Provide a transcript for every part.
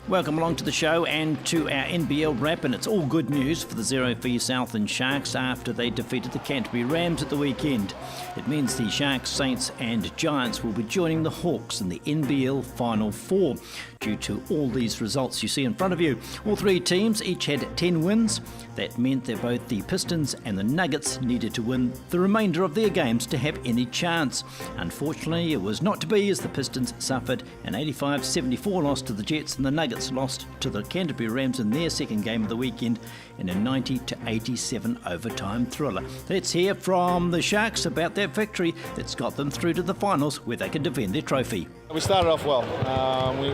Welcome along to the show and to our NBL wrap, and it's all good news for the zero-fee Southland Sharks after they defeated the Canterbury Rams at the weekend. It means the Sharks, Saints and Giants will be joining the Hawks in the NBL Final Four. Due to all these results you see in front of you, all three teams each had 10 wins. That meant that both the Pistons and the Nuggets needed to win the remainder of their games to have any chance. Unfortunately, it was not to be, as the Pistons suffered an 85-74 loss to the Jets and the Nuggets lost to the Canterbury Rams in their second game of the weekend in a 90-87 overtime thriller. Let's hear from the Sharks about that victory that's got them through to the finals where they can defend their trophy. We started off well.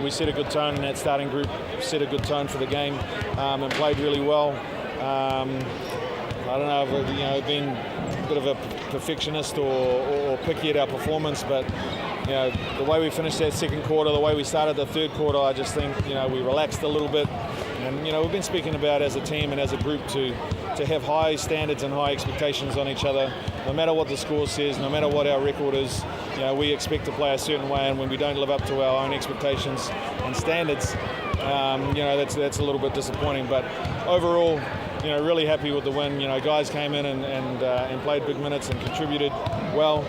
We set a good tone, and that starting group set a good tone for the game and played really well. I don't know if I've been a bit of a perfectionist or picky at our performance, but the way we finished that second quarter, the way we started the third quarter, I just think we relaxed a little bit. And we've been speaking about as a team and as a group to have high standards and high expectations on each other. No matter what the score says, no matter what our record is, we expect to play a certain way, and when we don't live up to our own expectations and standards, that's a little bit disappointing. But overall, really happy with the win. Guys came in and played big minutes and contributed well,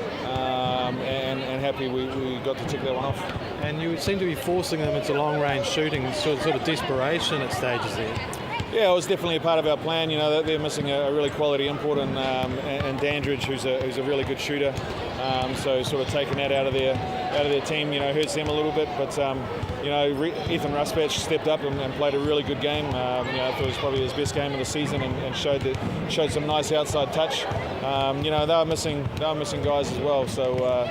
and happy we got to tick that one off. And you seem to be forcing them into long-range shooting, sort of desperation at stages there. Yeah, it was definitely a part of our plan. They're missing a really quality import in Dandridge, who's a really good shooter. So sort of taking that out of their team, hurts them a little bit. But Ethan Ruspatch stepped up and played a really good game. I thought it was probably his best game of the season and showed some nice outside touch. They were missing guys as well. So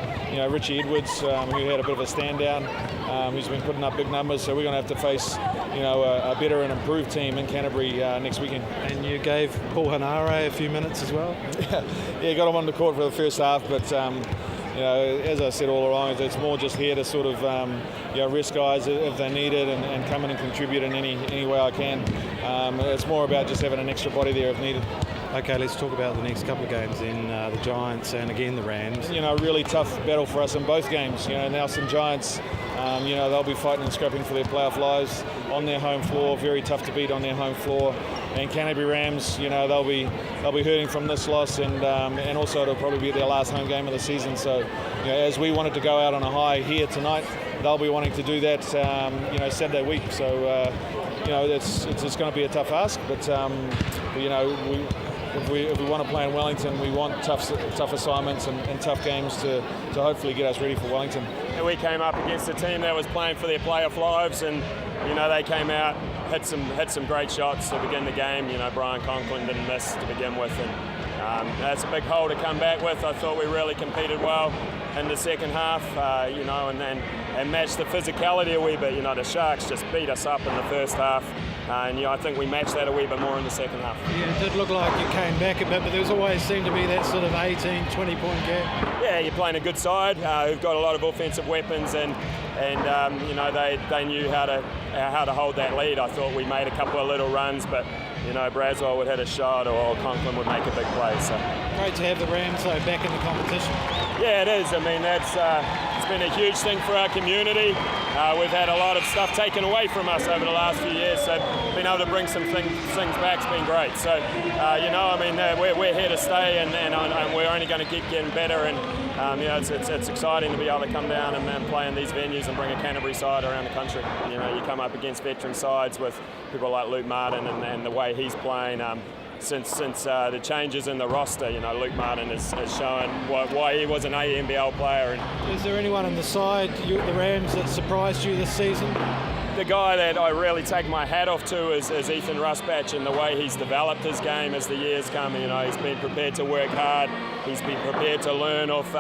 Richie Edwards, who had a bit of a stand down, who's been putting up big numbers. So we're going to have to face a better and improved team in Canterbury next weekend. And you gave Paul Hanare a few minutes as well. Yeah, got him on the court for the first half, but as I said all along, it's more just here to sort of rest guys if they need it and come in and contribute in any way I can. It's more about just having an extra body there if needed. Okay, let's talk about the next couple of games in the Giants and again the Rams. Really tough battle for us in both games. Now some Giants, they'll be fighting and scrapping for their playoff lives on their home floor. Very tough to beat on their home floor. And Canterbury Rams, they'll be hurting from this loss, and also it'll probably be their last home game of the season. So, as we wanted to go out on a high here tonight, they'll be wanting to do that, Saturday week. So, it's going to be a tough ask, but if we want to play in Wellington, we want tough assignments and tough games to hopefully get us ready for Wellington. We came up against a team that was playing for their playoff lives, and they came out, hit some great shots to begin the game. Brian Conklin didn't miss to begin with, and that's a big hole to come back with. I thought we really competed well in the second half, and matched the physicality a wee bit. The Sharks just beat us up in the first half, and I think we matched that a wee bit more in the second half. Yeah, it did look like you came back a bit, but there's always seemed to be that sort of 18, 20-point gap. Yeah, you're playing a good side who've got a lot of offensive weapons, and they knew how to hold that lead. I thought we made a couple of little runs, but Braswell would hit a shot or Conklin would make a big play. So great to have the Rams back in the competition. Yeah, it is. I mean, it's been a huge thing for our community. We've had a lot of stuff taken away from us over the last few years, so being able to bring some things back's been great. So, we're here to stay, and we're only going to keep getting better. And it's exciting to be able to come down and play in these venues and bring a Canterbury side around the country. You come up against veteran sides with people like Luke Martin and the way he's playing. Since the changes in the roster, Luke Martin has shown why he was an ANBL player. And is there anyone on the side, the Rams, that surprised you this season? The guy that I really take my hat off to is Ethan Ruspatch, and the way he's developed his game as the years come. He's been prepared to work hard. He's been prepared to learn off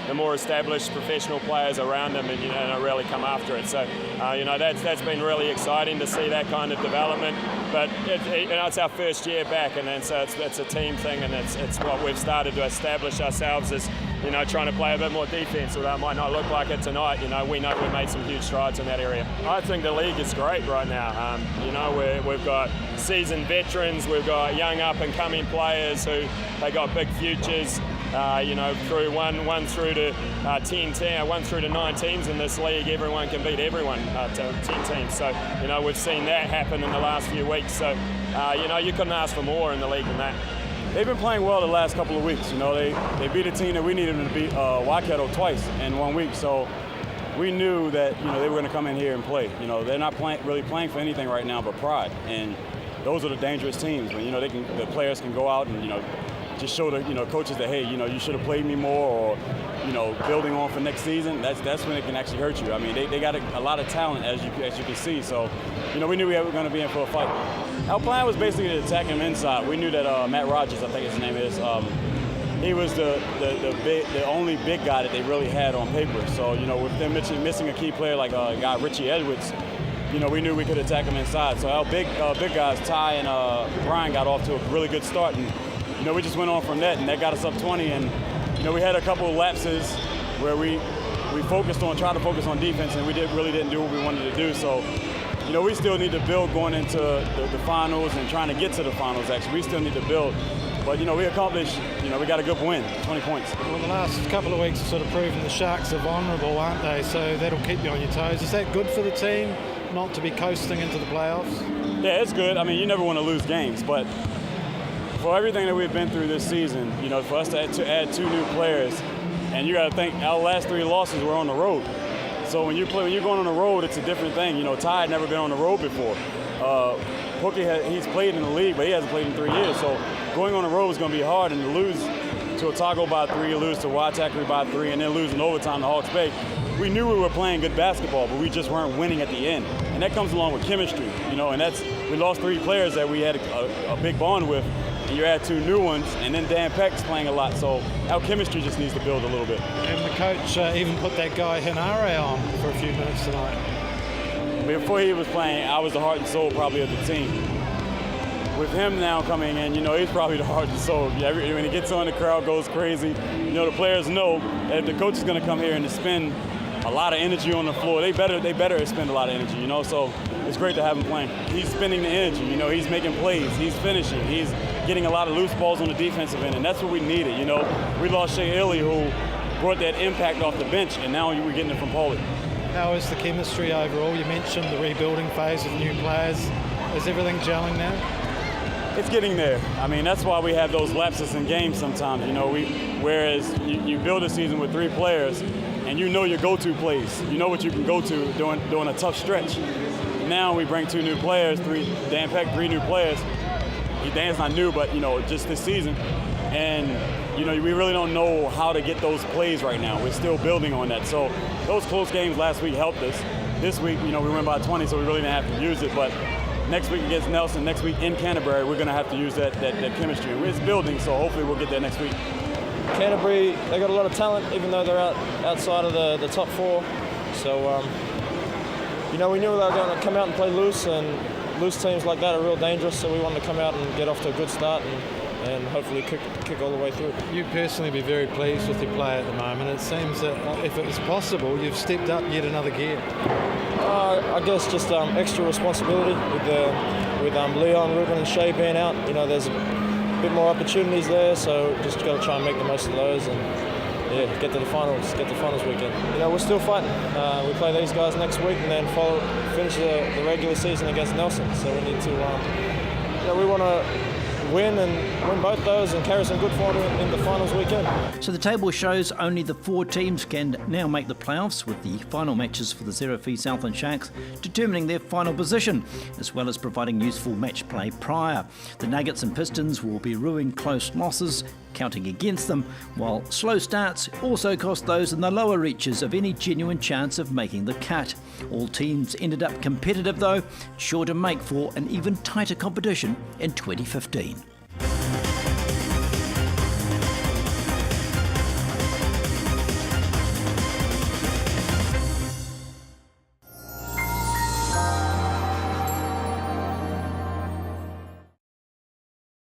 the more established professional players around him, and really come after it. So, that's been really exciting to see that kind of development. But it's our first year back, and so it's a team thing, and it's what we've started to establish ourselves as trying to play a bit more defense. Although it might not look like it tonight, we know we made some huge strides in that area. I think the league is great right now. We've got seasoned veterans, we've got young up and coming players who they got big futures. Through one through to 1 through to 9 teams in this league, everyone can beat everyone to 10 teams. So, we've seen that happen in the last few weeks. So, you couldn't ask for more in the league than that. They've been playing well the last couple of weeks. They beat a team that we needed them to beat, Waikato, twice in 1 week. So we knew that they were going to come in here and play. They're not really playing for anything right now but pride, and those are the dangerous teams when the players can go out and just show the coaches that, hey, you should have played me more, or building on for next season. That's when it can actually hurt you. I mean, they got a lot of talent, as you can see. So we knew we were going to be in for a fight. Our plan was basically to attack him inside. We knew that Matt Rogers, I think his name is, he was the only big guy that they really had on paper. So with them missing a key player like guy Richie Edwards, we knew we could attack him inside. So our big guys, Ty and Brian, got off to a really good start, and we just went on from that, and that got us up 20. And we had a couple of lapses where we tried to focus on defense, and we really didn't do what we wanted to do. So we still need to build going into the finals and trying to get to the finals. Actually, we still need to build. But, we accomplished, we got a good win, 20 points. Well, the last couple of weeks have sort of proven the Sharks are vulnerable, aren't they? So that'll keep you on your toes. Is that good for the team, not to be coasting into the playoffs? Yeah, it's good. I mean, you never want to lose games, but for everything that we've been through this season, for us to add 2 new players, and you got to think our last 3 losses were on the road. So when you're going on the road, it's a different thing. Ty had never been on the road before. Pookie, he's played in the league, but he hasn't played in 3 years. So going on the road is going to be hard, and to lose to Otago by 3, lose to Waitakere by 3, and then lose in overtime to Hawke's Bay, we knew we were playing good basketball, but we just weren't winning at the end. And that comes along with chemistry, and we lost 3 players that we had a big bond with, and you add 2 new ones, and then Dan Peck's playing a lot, so our chemistry just needs to build a little bit. And the coach even put that guy Henare on for a few minutes tonight. Before he was playing, I was the heart and soul probably of the team. With him now coming in, he's probably the heart and soul. When he gets on, the crowd goes crazy. The players know that if the coach is going to come here and spend a lot of energy on the floor, they better expend a lot of energy, So it's great to have him playing. He's spending the energy, he's making plays, he's finishing, he's getting a lot of loose balls on the defensive end, and that's what we needed, We lost Shea Illy, who brought that impact off the bench, and now we're getting it from Paulie. How is the chemistry overall? You mentioned the rebuilding phase of new players. Is everything gelling now? It's getting there. I mean, that's why we have those lapses in games sometimes. Whereas you build a season with 3 players, and your go-to plays. You know what you can go to during a tough stretch. Now we bring 2 new players, Dan Peck, 3 new players. Dan's not new, but just this season, and we really don't know how to get those plays right now. We're still building on that. So those close games last week helped us. This week, we win by 20, so we really didn't have to use it. But next week against Nelson, next week in Canterbury, we're going to have to use that chemistry. It's building, so hopefully we'll get there next week. Canterbury, they got a lot of talent, even though they're outside of the top 4. So, we knew they were going to come out and play loose, and loose teams like that are real dangerous. So we wanted to come out and get off to a good start and hopefully kick all the way through. You personally be very pleased with your play at the moment. It seems that if it was possible, you've stepped up yet another gear. I guess just extra responsibility with Leon, Ruben, and Shea being out. There's a bit more opportunities there, so just got to try and make the most of those and get to the finals weekend. We're still fighting. We play these guys next week and then finish the regular season against Nelson. So we need to, we want to win both those and carry some good form in the finals weekend. So the table shows only the 4 teams can now make the playoffs, with the final matches for the zero-fee Southland Sharks determining their final position, as well as providing useful match play prior. The Nuggets and Pistons will be ruining close losses, counting against them, while slow starts also cost those in the lower reaches of any genuine chance of making the cut. All teams ended up competitive though, sure to make for an even tighter competition in 2015.